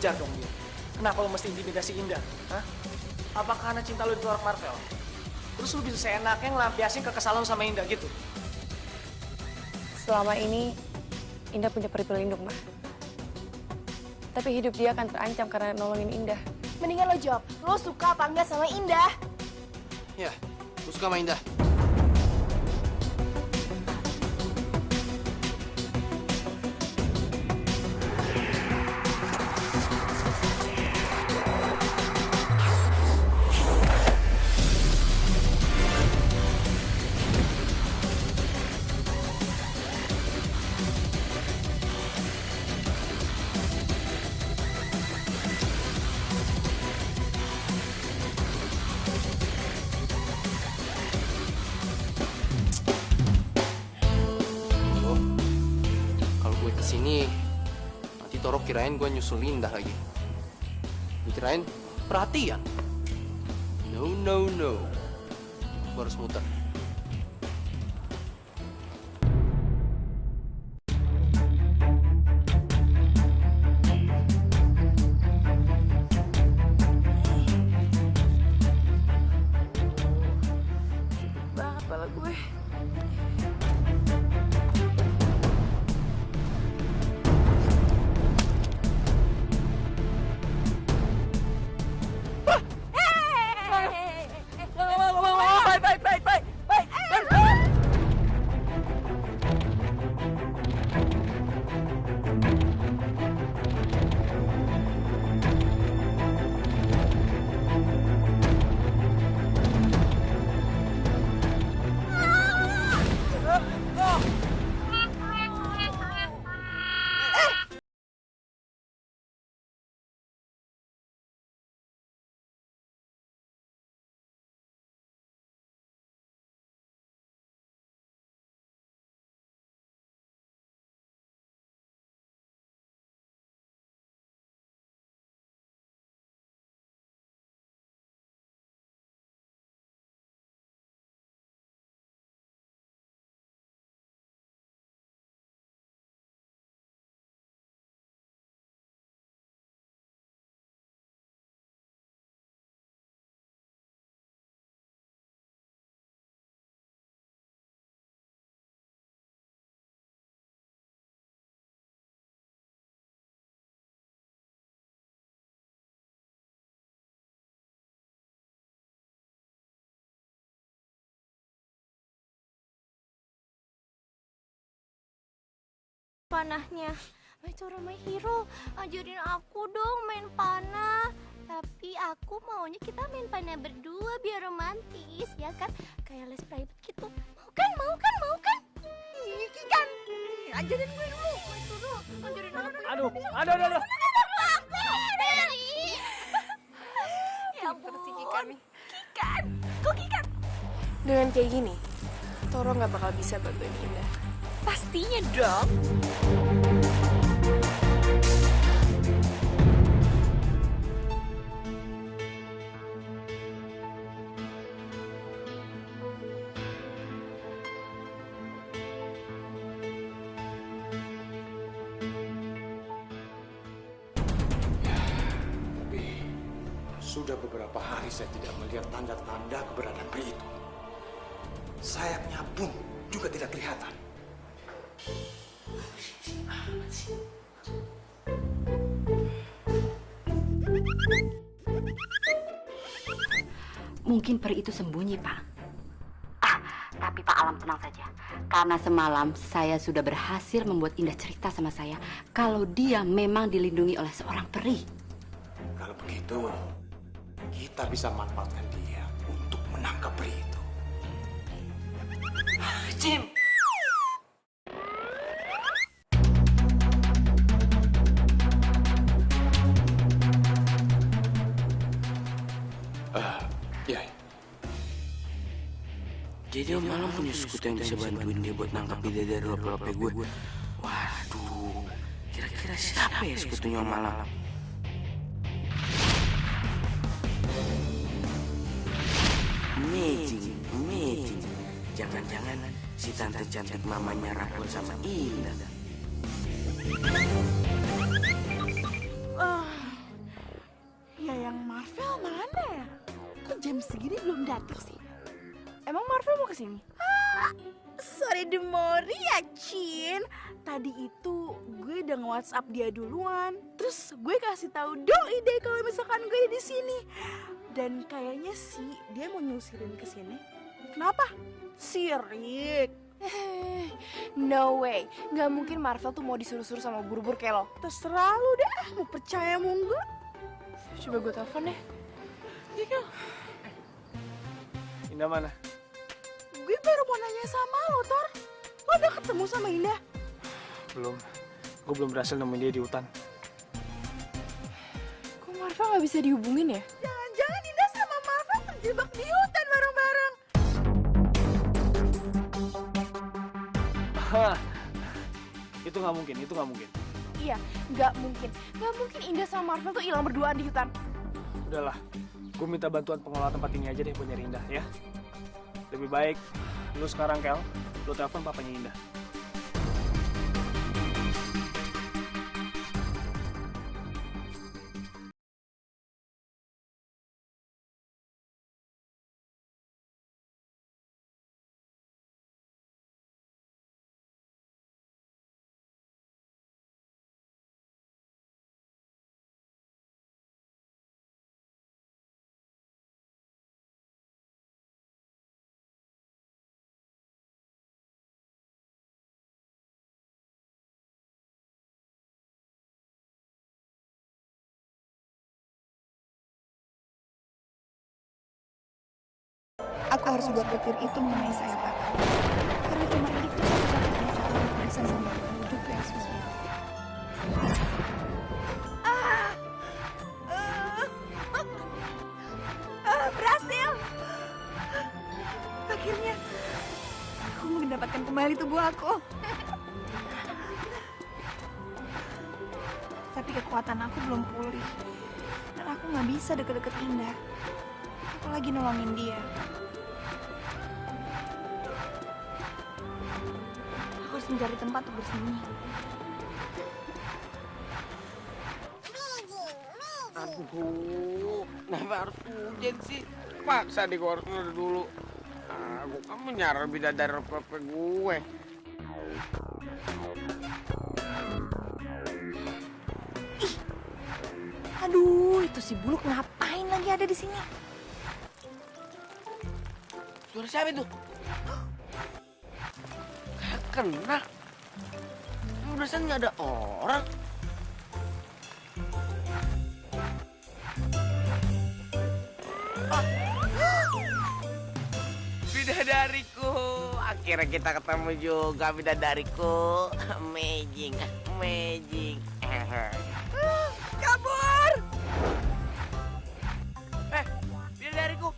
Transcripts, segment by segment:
kejar dong dia. Kenapa lo mesti intimidasi Indah? Hah? Apa karena cinta lo ditolak Marvel? Terus lo bisa seenaknya ngelampiasin kekesalan sama Indah gitu? Selama ini, Indah punya peri pelindung, Ma. Tapi hidup dia akan terancam karena nolongin Indah. Mendingan lo jawab, lo suka apa enggak sama Indah? Ya, gue suka sama Indah. Sini nanti Toro kirain gue nyusul Indah lagi. Dikirain perhatian. No. Gue harus muter. Banget kepala gue. Panahnya, my Toro my hero, ajarin aku dong main panah. Tapi aku maunya kita main panah berdua biar romantis, ya kan? Kayak les private gitu. Mau kan? Iki kan, ajarin gue dulu, my Toro. Ajarin aku. Aduh. Aku, Mary. Ya ampun, si Kikan nih. Kok Kikan? Dengan kayak gini, Toro nggak bakal bisa bantuin Indah. Pastinya dong. Tapi sudah beberapa hari saya tidak melihat tanda-tanda keberadaan peri itu. Sayapnya pun juga tidak kelihatan. Mungkin peri itu sembunyi, Pak. Tapi Pak Alam tenang saja. Karena semalam saya sudah berhasil membuat Indah cerita sama saya kalau dia memang dilindungi oleh seorang peri. Kalau begitu, kita bisa manfaatkan dia untuk menangkap peri itu. Jim! Ya. Jadi Om Malam punya sekutu yang bisa bantuin dia buat nangkap ide dari lope-lope gue. Waduh, kira-kira siapa ya sekutunya Om Malam? Amazing. Jangan-jangan si tante cantik mamanya rakun sama Indah. sini. Sorry Demori ya, Cin. Tadi itu gue udah nge-WhatsApp dia duluan. Terus gue kasih tahu Doi deh kalau misalkan gue di sini. Dan kayaknya sih dia mau nyusirin ke sini. Kenapa? Sirik. No way, nggak mungkin Marvel tuh mau disuruh-suruh sama buru-buru kayak lo. Terserah lu dah, mau percaya mau enggak. Coba gue telepon deh. Iya. Indah mana? Gue baru mau nanya sama lo, Tor. Lo udah ketemu sama Indah? Belum. Gue belum berhasil nemuin dia di hutan. Kok Marvel nggak bisa dihubungin ya? Jangan-jangan Indah sama Marvel terjebak di hutan bareng-bareng. Hah. Itu nggak mungkin, itu nggak mungkin. Iya, nggak mungkin. Nggak mungkin Indah sama Marvel tuh hilang berduaan di hutan. Udahlah, gue minta bantuan pengelola tempat ini aja deh buat nyari Indah ya. Lebih baik lu sekarang Kel, lu telepon papanya Indah. Aku harus buat pikir itu mengenai saya, Pak. Karena cuma itu satu-satunya cara untuk bisa sama hidup ya semua. Berhasil! Akhirnya, aku mendapatkan kembali tubuh aku. Tapi kekuatan aku belum pulih. Dan aku nggak bisa deket-deket Indah. Aku lagi nolongin dia. Aku harus mencari tempat untuk bersembunyi. Aduh, kenapa harus hujan sih? Paksa deh gue harus ngeluar dulu. Gue kan menyarap bidadari pepe gue. Aduh, itu si Buluk ngapain lagi ada di sini? Suara siapa itu? Kayak kena. Perasaan nggak ada orang. Bidadariku, akhirnya kita ketemu juga bidadariku. Amazing, amazing. Kabur! Bidadariku,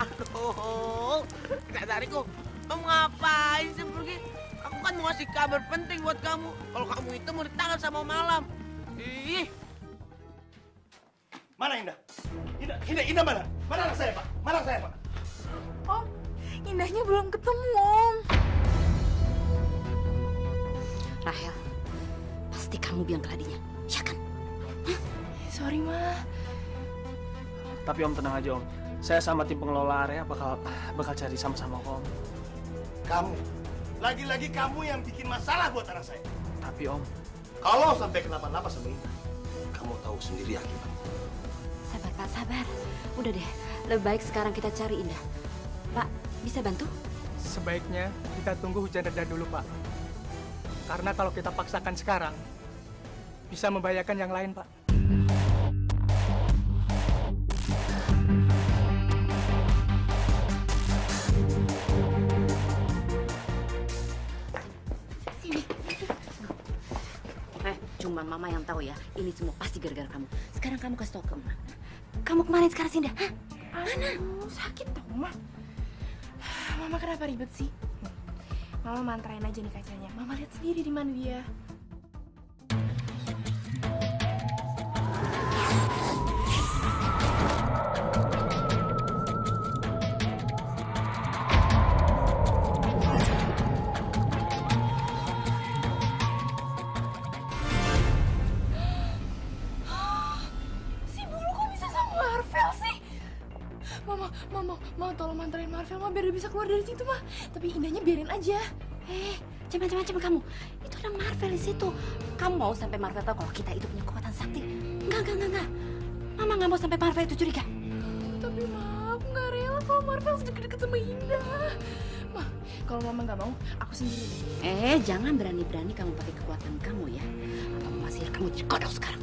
aduh, bidadariku, kamu ngapain sih pergi? Aku kan mau ngasih kabar penting buat kamu. Kalau kamu itu mau ditangkap sama malam. Ih. Mana Indah? Indah mana? Mana anak saya, Pak? Mana anak saya, Pak? Om, Indahnya belum ketemu, Om. Rahel, pasti kamu biang keladinya, ya kan? Sorry, Ma. Tapi Om tenang aja Om. Saya sama tim pengelola area bakal cari sama-sama Om. Kamu. Lagi-lagi kamu yang bikin masalah buat anak saya. Tapi Om, Kalau sampai kenapa-napa sama Indah, kamu tahu sendiri akibatnya. Sabar, Pak, sabar. Udah deh, lebih baik sekarang kita cari Indah. Pak, bisa bantu? Sebaiknya kita tunggu hujan reda dulu, Pak. Karena kalau kita paksakan sekarang, bisa membahayakan yang lain, Pak. Cuma Mama yang tahu ya, ini semua pasti gara-gara kamu. Sekarang kamu kasih tahu ke Mama. Kamu kemana sekarang, Sinda? Hah? Mana? Sakit tau, Ma. Mama kenapa ribet sih? Mama mantrain aja nih kacanya. Mama lihat sendiri di mana dia. mau tolong manterin Marvel mah biar dia bisa keluar dari situ mah. Tapi Indahnya biarin aja. Macam-macam kamu. Itu ada Marvel di situ. Kamu mau sampai Marvel tahu kalau kita itu punya kekuatan sakti? Enggak. Mama nggak mau sampai Marvel itu curiga. Tapi Ma, aku nggak rela kalau Marvel deket-deket sama Indah. Ma, kalau Mama nggak mau, aku sendiri. Jangan berani-berani kamu pakai kekuatan kamu ya. Atau Mama sihir kamu jadi kodok sekarang.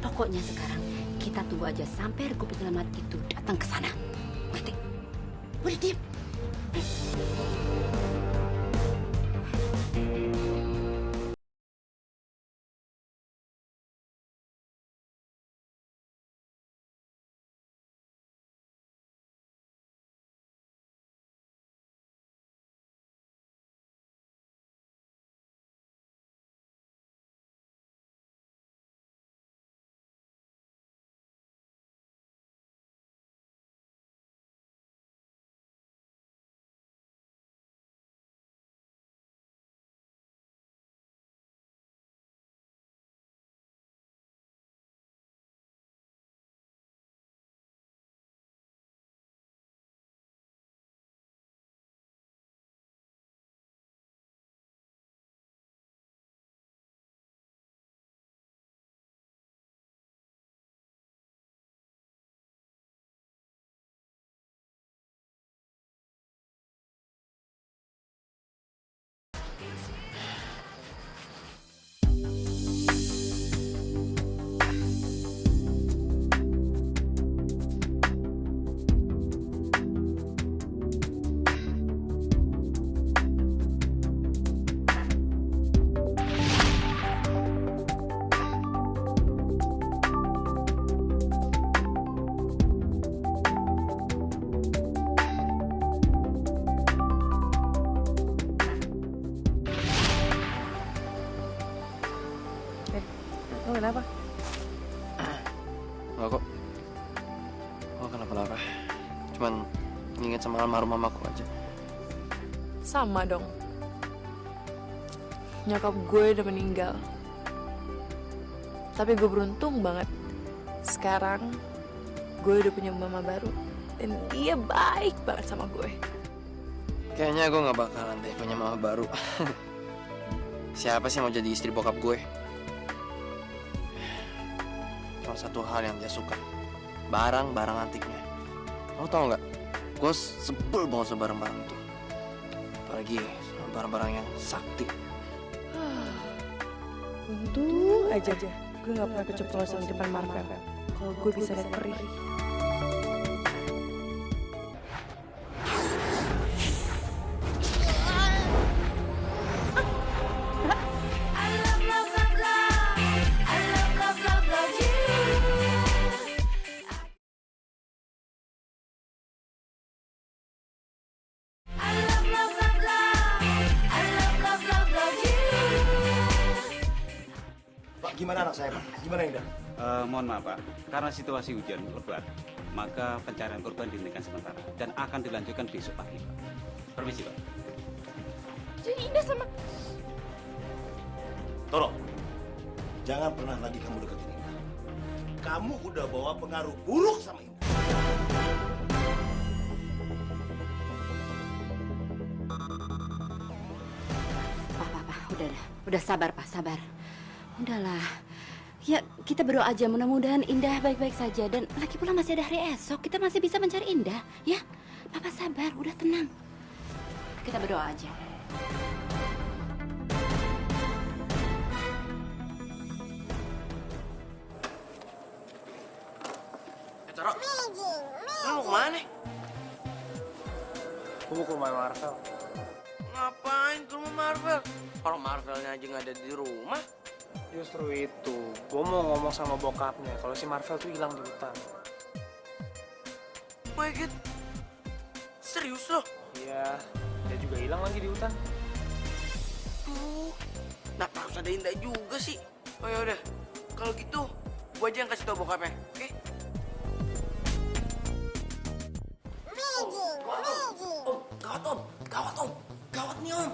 Pokoknya sekarang kita tunggu aja sampai regu penyelamat itu datang ke sana. Ngerti? Udah diam. Kenapa? Enggak kok. Oh, kenapa-napa. Cuman ingat sama almarhum mamaku aja. Sama dong. Nyokap gue udah meninggal. Tapi gue beruntung banget. Sekarang gue udah punya mama baru. Dan dia baik banget sama gue. Kayaknya gue gak bakalan deh punya mama baru. Siapa sih yang mau jadi istri bokap gue? Cuma satu hal yang dia suka, barang-barang antiknya. Lo tau nggak? Gue sebel banget sama barang-barang itu. Apalagi sama barang-barang yang sakti. Untung aja gue gak pernah keceplosan di depan Marvel. Kalau gue bisa lihat perih. Pak, gimana anak saya, Pak? Gimana Indah? Mohon maaf, Pak. Karena situasi hujan lebat, maka pencarian korban dihentikan sementara dan akan dilanjutkan besok pagi, Pak. Permisi, Pak. Jadi Indah sama... Tolong, jangan pernah lagi kamu deketin Indah. Kamu udah bawa pengaruh buruk sama Indah. Pak, udah sabar, Pak, sabar. Udahlah, ya kita berdoa aja mudah-mudahan Indah baik-baik saja dan lagi pula masih ada hari esok, kita masih bisa mencari Indah, ya. Papa sabar, udah tenang. Kita berdoa aja. Taro, lu mau kemana? Gue mau ke rumah Marvel. Ngapain ke rumah Marvel? Orang Marvelnya aja nggak ada di rumah. Justru itu, gue mau ngomong sama bokapnya kalau si Marvel tuh hilang di hutan. My God, serius loh? Iya, dia juga hilang lagi di hutan. Tuh, nah harus ada Indah juga sih. Oh ya udah, kalau gitu, gue aja yang kasih tau bokapnya, oke? Gawat nih om.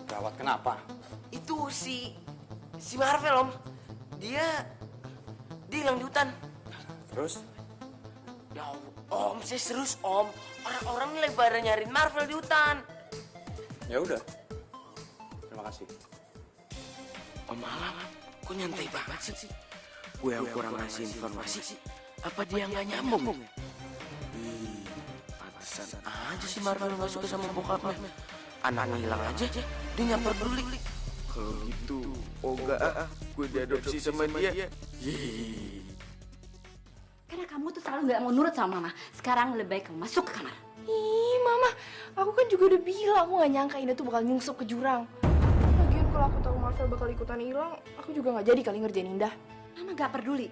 Gawat kenapa? Itu si Marvel om, dia hilang di hutan. Terus? Ya Om, saya serius Om. Orang-orang ini lagi pada nyariin Marvel di hutan. Ya udah. Terima kasih. Om Alam, kok nyantai banget sih? Gue yang kurang ngasih informasi sih. Apa dia nggak nyambung ya? Pantesan aja si Marvel nggak suka sama bokapnya. Anaknya hilang aja, dia nggak peduli. Kalau gitu, Oga, gue diadopsi sama dia. Karena kamu tuh selalu nggak mau nurut sama mama. Sekarang lebih baik kamu masuk ke kamar. Ih, Mama, aku kan juga udah bilang aku nggak nyangka Indah tuh bakal nyungsep ke jurang. Lagian kalau aku tahu Marvel bakal ikutan hilang, aku juga nggak jadi kali ngerjain Indah. Mama nggak peduli.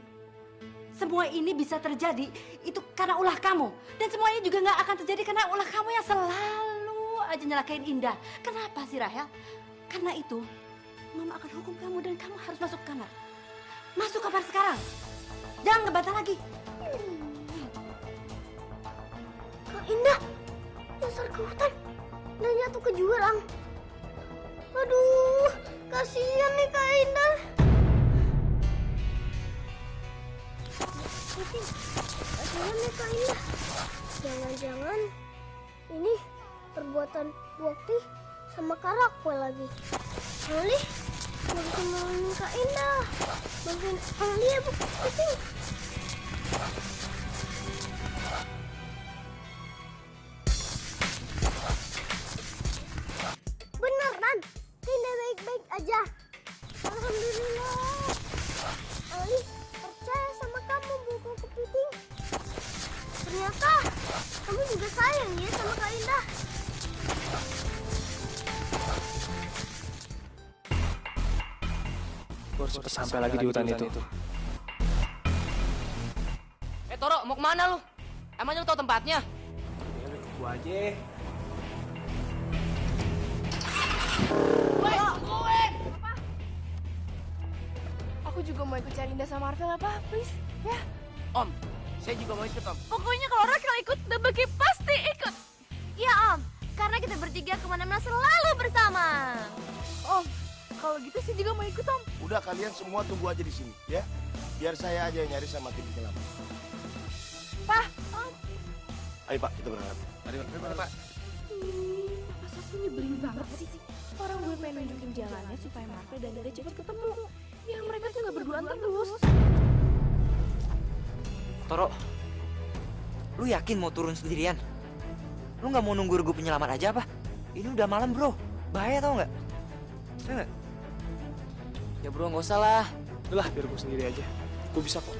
Semua ini bisa terjadi itu karena ulah kamu. Dan semuanya juga nggak akan terjadi karena ulah kamu yang selalu aja nyelakain Indah. Kenapa sih, Rahel? Karena itu, Mama akan hukum kamu dan kamu harus masuk kamar. Masuk kamar sekarang. Jangan ngebantah lagi. Kak Indah, nyasar ke hutan dan jatuh ke jurang. Aduh, kasihan nih Kak Indah. Kasihan nih Kak Indah. Jangan-jangan ini perbuatan Bukti sama Karakwel lagi. Ali, bisa nolongin Kak Indah. Bantuin Ali ya, Bukti. Benar, Tan. Indah baik-baik aja. Alhamdulillah. Ali percaya sama kamu, Buku Kepiting. Ternyata kamu juga sayang ya sama Kak Indah. Gue harus cepet sampai lagi di hutan itu. Toro, mau kemana lu? Emangnya lu tahu tempatnya? Ya udah gue aja. Aku juga mau ikut cari Indah sama Marvel apa, please, ya. Om, saya juga mau ikut Om. Pokoknya kalau Rakel ikut, Debeki pasti ikut. Iya Om, karena kita bertiga kemana-mana selalu bersama. Om, kalau gitu saya juga mau ikut Om. Udah kalian semua tunggu aja di sini, ya. Biar saya aja yang nyari sama tim penyelamat. Pak, Om. Ayo Pak, kita berangkat. Mari Pak. Masa sih nyebelin banget sih? Orang gue pengen nunjukin jalannya supaya Marvel dan Dada cepat ketemu. Ya mereka tuh nggak berduaan terus. Toro, lu yakin mau turun sendirian? Lu nggak mau nunggu regu penyelamat aja apa? Ini udah malam bro, bahaya tau nggak? Nggak? Ya bro, nggak usah lah. Udah lah, biar gue sendiri aja. Gue bisa kok.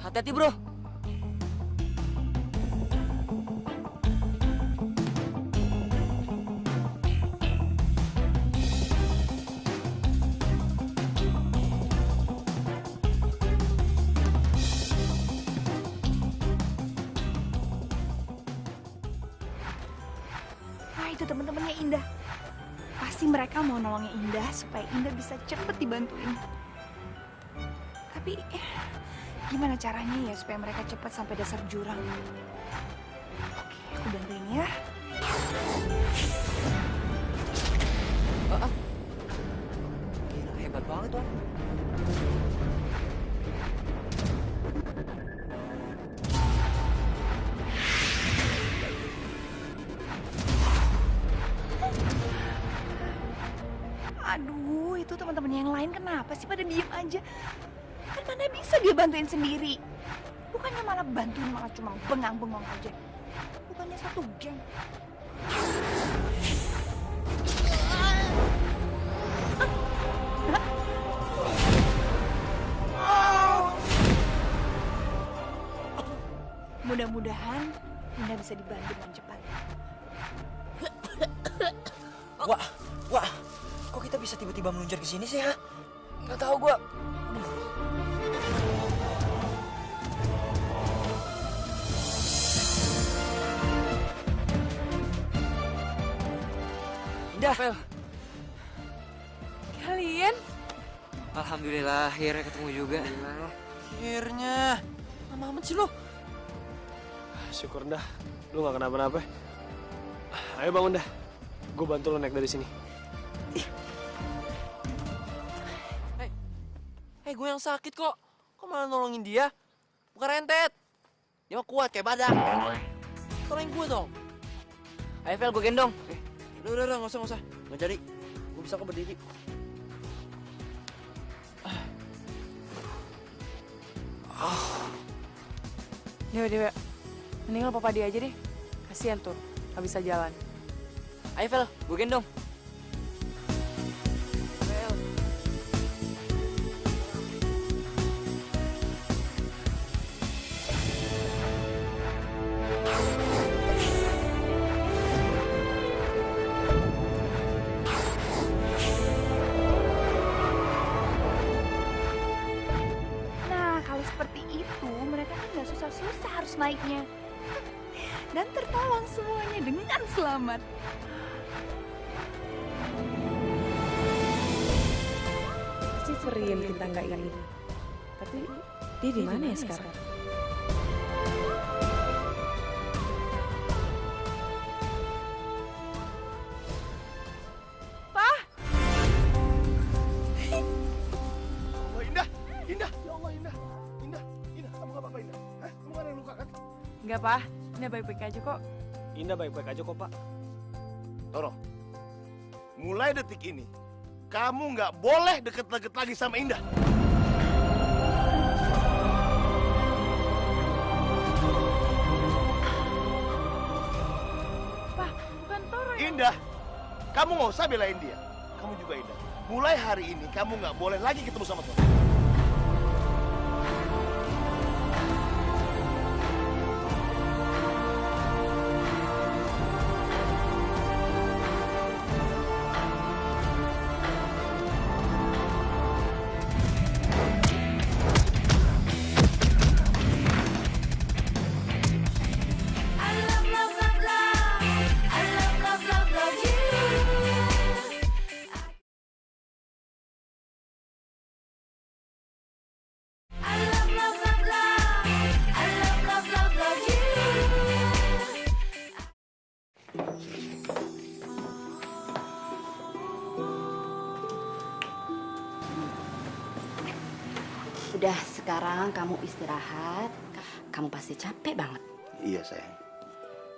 Hati-hati bro. Nah itu teman-temannya Indah. Pasti mereka mau nolongin Indah supaya Indah bisa cepet dibantuin. Tapi gimana caranya ya supaya mereka cepat sampai dasar jurang? Oke, aku bantuin ya. Gila, hebat banget tuh. Aduh, itu teman-teman yang lain kenapa sih pada diem aja? Kan mana bisa dia bantuin sendiri? Bukannya malah bantuin, malah cuma bengang-bengong aja. Bukannya satu geng. Mudah-mudahan Indah bisa dibantu dengan cepat. Wah, kok kita bisa tiba-tiba meluncur ke sini sih ya? Nggak tahu gua. Indah. Kalian? Alhamdulillah, akhirnya ketemu juga. Akhirnya. Lama amat sih lo. Syukur dah, lu gak kenapa-napa. Ayo bangun dah, gue bantu lu naik dari sini. Hei, gue yang sakit kok. Kok malah nolongin dia? Bukan rentet. Dia mah kuat kayak badak. Tolongin gue dong. Ayo, Vel, gue gendong. Udah, nggak usah. Nggak jadi. Gue bisa kok berdiri. Dewa, mendingan papa dia aja deh. Kasian tuh, gak bisa jalan. Ayo, Vel, gue gendong. Nah, kalau seperti itu, mereka kan nggak susah-susah harus naiknya. Dan tertolong semuanya dengan selamat. Pasti Sering kita nggak ini. Tapi dia di mana ya sekarang? Indah, ya Allah Indah, kamu nggak apa-apa Indah? Hah? Kamu nggak ada yang luka kan? Enggak, Pak. Indah baik-baik aja kok. Indah baik-baik aja kok, Pak. Toro, mulai detik ini, kamu nggak boleh deket-deket lagi sama Indah. Pak, bukan Toro ya? Indah, kamu nggak usah belain dia. Kamu juga Indah. Mulai hari ini, kamu nggak boleh lagi ketemu sama Toro. Udah, sekarang kamu istirahat. Kamu pasti capek banget. Iya sayang.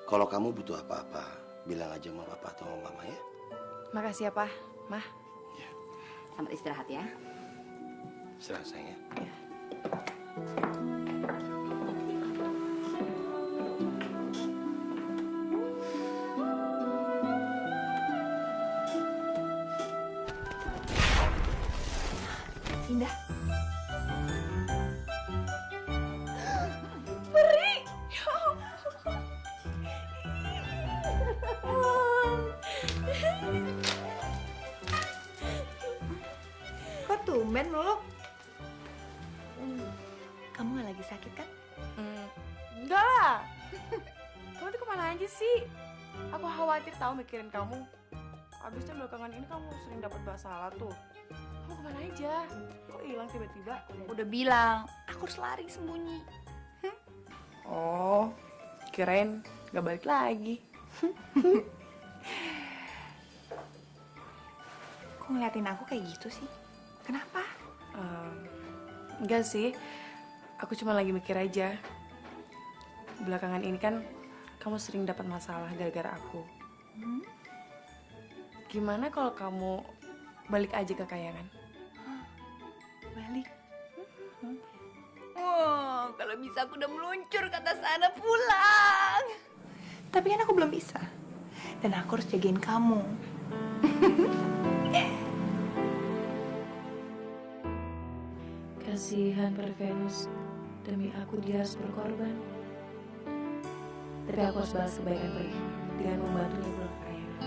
Kalau kamu butuh apa-apa, bilang aja sama papa atau sama mama ya. Makasih ya, Pak. Mah. Selamat istirahat ya. Istirahat sayang ya. Indah. Peri. Ya ampun. Kok tumben meluk? Kamu nggak lagi sakit kan? Enggak lah. Kamu tuh kemana aja sih? Aku khawatir tahu mikirin kamu. Abisnya belakangan ini kamu sering dapat masalah tuh. Kamu kemana aja? Kok hilang tiba-tiba? Udah bilang, aku harus lari sembunyi. Oh, kirain gak balik lagi. Kok ngeliatin aku kayak gitu sih? Kenapa? Enggak sih, aku cuma lagi mikir aja. Belakangan ini kan kamu sering dapat masalah gara-gara aku. Gimana kalau kamu balik aja ke Kayangan? Balik? Wow, kalau bisa aku udah meluncur ke atas sana pulang. Tapi kan aku belum bisa. Dan aku harus jagain kamu. Kasihan Venus, demi aku dia harus berkorban. Tapi aku harus balas kebaikan Pri dengan membantunya pulang ke Kayangan.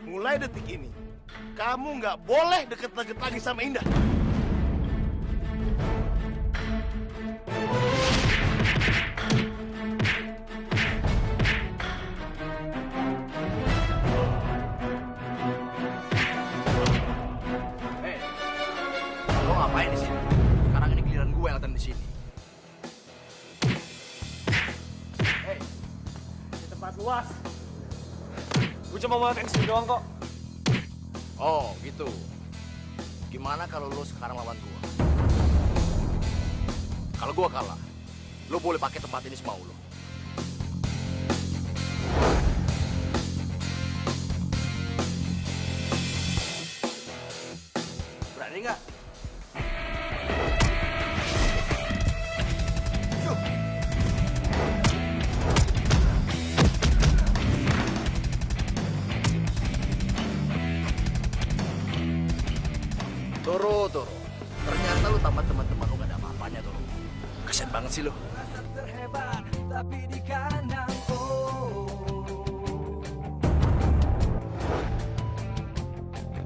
Mulai detik ini, kamu nggak boleh deket-deket lagi sama Indah. cuma mau tensi doang kok. Oh, gitu. Gimana kalau lo sekarang lawan gua? Kalau gua kalah, lo boleh pakai tempat ini semau lo. Berani nggak? Toro. Ternyata lu tambah teman-teman lu gak ada apa-apanya, Toro. Kasian banget sih lu. Terhebat tapi di kandang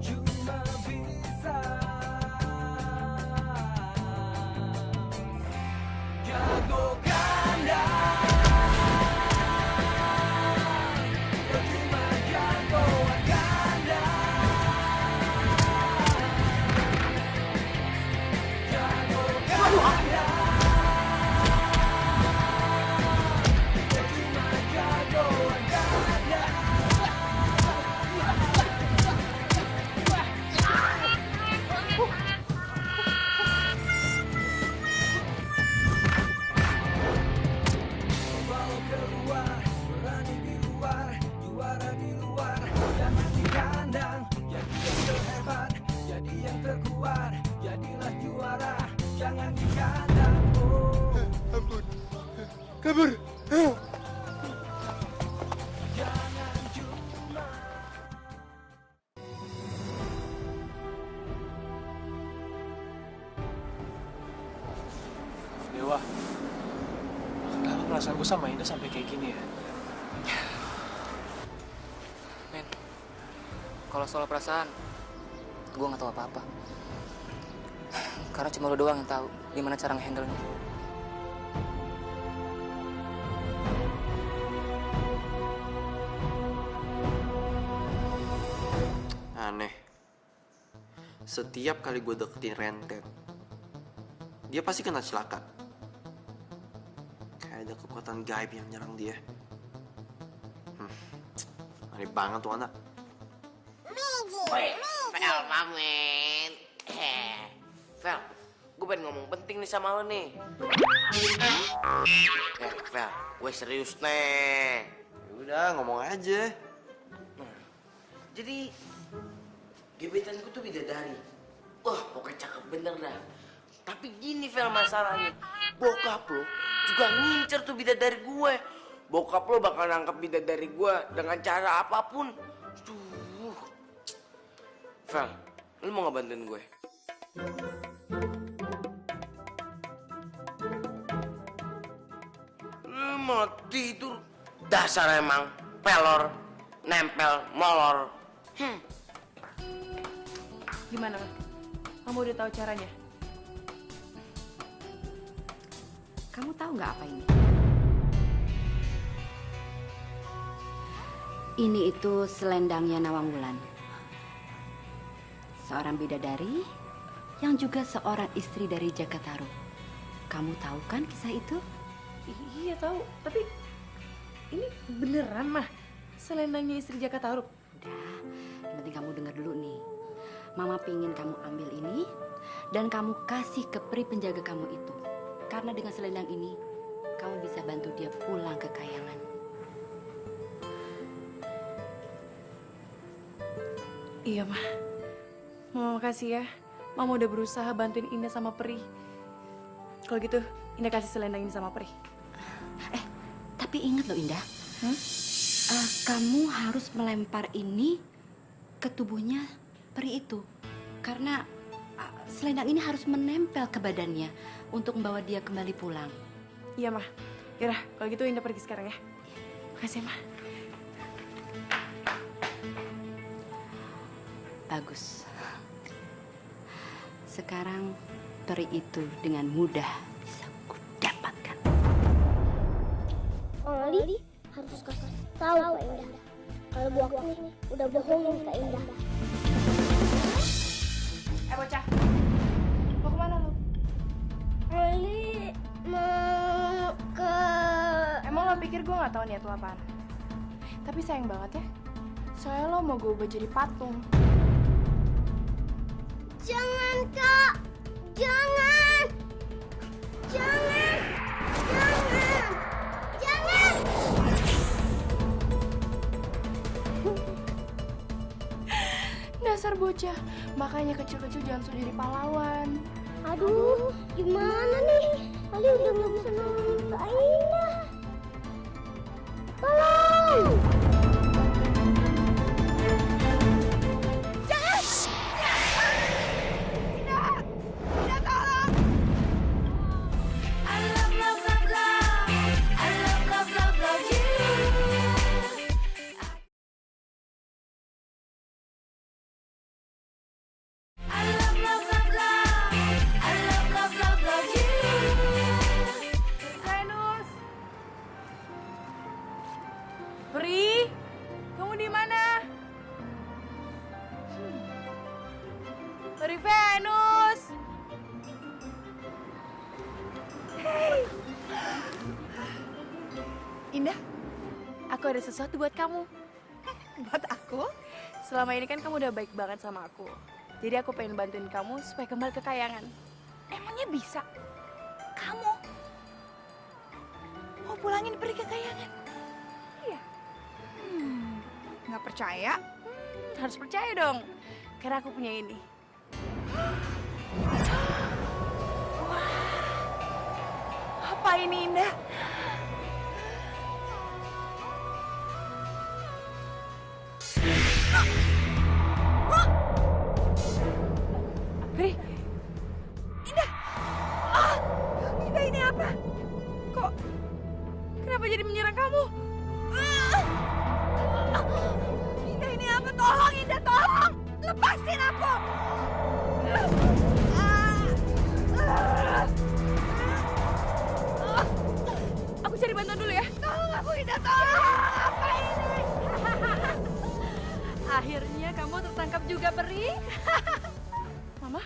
cuma bisa jago kandang. Cuma jagoan kandang. Jago kandang. Kabur. Dewa, kenapa perasaan gue sama Indah sampai kayak gini ya? Men, kalau soal perasaan, gue nggak tahu apa-apa. Karena cuma lo doang yang tahu gimana cara ngehandle-nya. Aneh. Setiap kali gue deketin Rentet, dia pasti kena celaka. Kayak ada kekuatan gaib yang nyerang dia. Aneh banget tuh anak. Woi, Vel, mamen. Vel, gue pengen ngomong penting nih sama lo nih. Vel, gue serius nih. Udah, ngomong aja. Jadi, gebetan gue tuh bidadari. Wah, pokoknya cakep bener dah. Tapi gini, Vel, masalahnya. Bokap lo juga ngincer tuh bidadari gue. Bokap lo bakal nangkep bidadari gue dengan cara apapun. Duh. Vel, lo mau ngebantuin gue? Lo mau tidur. Dasar emang pelor, nempel, molor. Gimana, Ma? Kamu udah tahu caranya? Kamu tahu nggak apa ini? Ini itu selendangnya Nawangwulan. Seorang bidadari yang juga seorang istri dari Jakataru. Kamu tahu kan kisah itu? Iya tahu, tapi ini beneran, Mah? Selendangnya istri Jakataru? Udah, yang penting kamu dengar dulu nih. Mama pingin kamu ambil ini dan kamu kasih ke peri penjaga kamu itu. Karena dengan selendang ini, kamu bisa bantu dia pulang ke kayangan. Iya, Mah. Mama makasih ya. Mama udah berusaha bantuin Indah sama Peri. Kalau gitu, Indah kasih selendang ini sama Peri. Tapi ingat loh, Indah. Kamu harus melempar ini ke tubuhnya peri itu. Karena selendang ini harus menempel ke badannya untuk membawa dia kembali pulang. Iya, Mah. Yaudah, kalau gitu Indah pergi sekarang ya. Makasih, Mah. Bagus. Sekarang peri itu dengan mudah bisa kudapatkan. Ali harus kasih tahu Kak Indah kalau Bu Akni udah bohongin Kak Indah. Bocah, mau kemana lu? Ali mau ke... Emang lo pikir gue gak tahu niat lo apaan? Tapi sayang banget ya, Soalnya lo mau gue ubah jadi patung. Jangan, Kak. Jangan. Jangan. Jangan. Jangan. Dasar bocah, makanya kecil-kecil jangan suka jadi pahlawan. Aduh, gimana nih? Ali udah nggak bisa nolongin Kak Indah. Tolong! Jangan! Tidak! Tidak, tolong! I love, love, love, love. I love, love, love, love you. I love, love, love, love. I love, love, love, love you. Venus! Pri, kamu di mana? Pri Venus! Hey. Indah, aku ada sesuatu buat kamu. Buat aku? Selama ini kan kamu udah baik banget sama aku. Jadi aku pengen bantuin kamu supaya kembali ke kayangan. Emangnya bisa? Kamu mau pulangin Pri ke kayangan? Iya. Nggak percaya? Harus percaya dong. Karena aku punya ini. Apa ini, Indah? Pri, Indah! Ah! Indah, ini apa? kok kenapa jadi menyerang kamu? Indah, ini apa? Tolong, Indah, tolong! Lepasin aku! Aku cari bantuan dulu ya. Tolong aku, Indah, tolong! Apa ini? Akhirnya kamu tertangkap juga, Peri. Mama?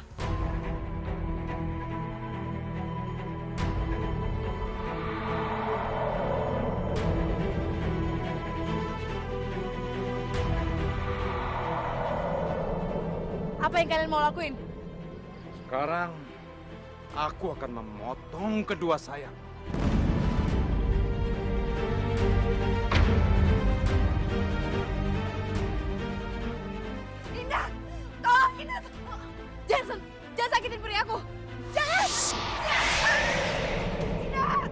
Apa yang kalian mau lakuin? Sekarang aku akan memotong kedua sayap. Indah! Tolong, Indah! Jangan sakitin peri aku. Jangan! Indah!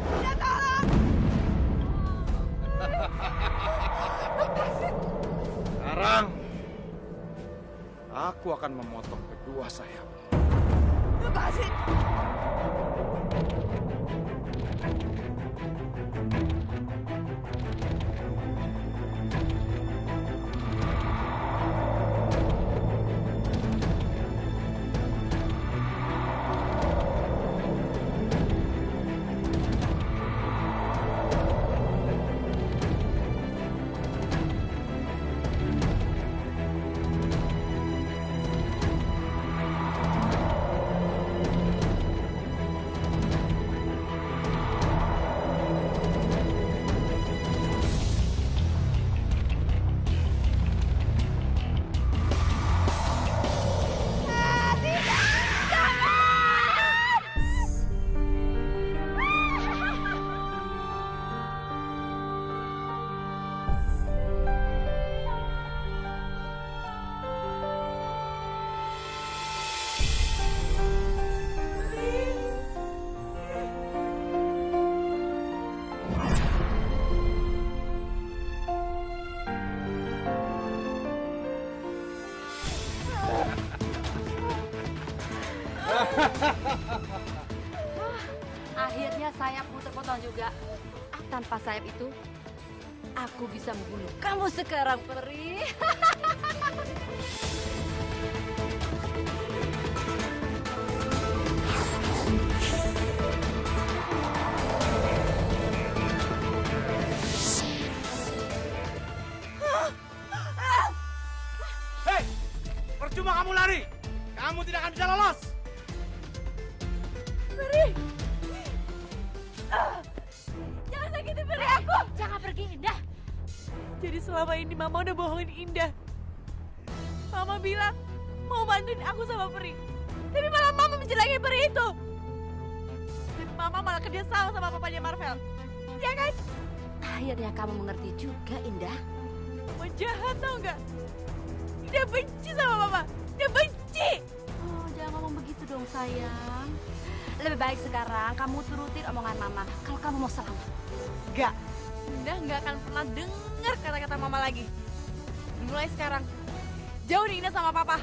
Indah, tolong! Sekarang aku akan memotong kedua sayap. Lepasin! Akhirnya sayapmu terpotong juga. Tanpa sayap itu, aku bisa membunuh kamu sekarang, Peri. Hei, percuma kamu lari. Kamu tidak akan bisa lolos. Peri! Jangan sakitin Peri aku! Jangan pergi, Indah. Jadi selama ini Mama udah bohongin Indah. Mama bilang mau bantuin aku sama Peri. Tapi malah Mama mencelangi Peri itu. Dan Mama malah kerja sama papanya Marvel. Ya kan? Akhirnya kamu mengerti juga, Indah. Mama jahat tau nggak? Dia benci sama Mama. Dia benci. Oh, jangan ngomong begitu dong, sayang. Lebih baik sekarang kamu turutin omongan Mama kalau kamu mau selamat. Enggak. Indah nggak akan pernah dengar kata-kata Mama lagi. Mulai sekarang, jauhin Indah sama Papa.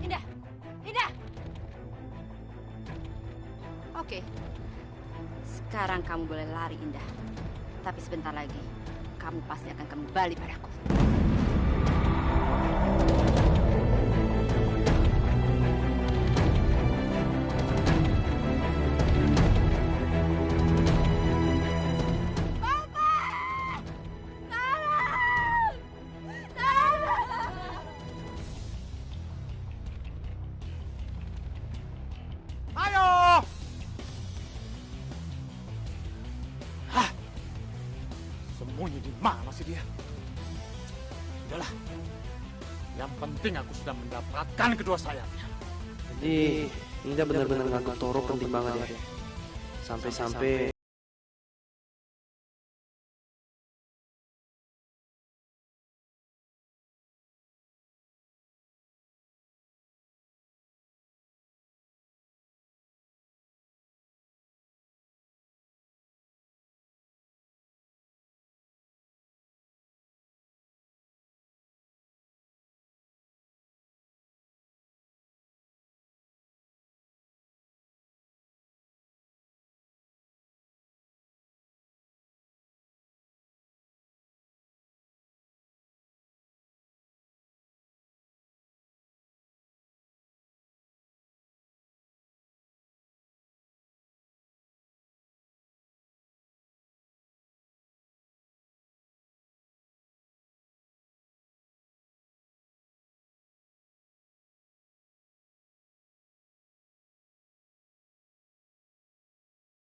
Indah, Indah. Oke, sekarang kamu boleh lari, Indah. Tapi sebentar lagi, kamu pasti akan kembali padaku. Sembunyi di mana sih dia? Sudahlah. Yang penting aku sudah mendapatkan kedua sayapnya. Jadi Indah benar-benar nganggap Toro penting banget ya. Sampai-sampai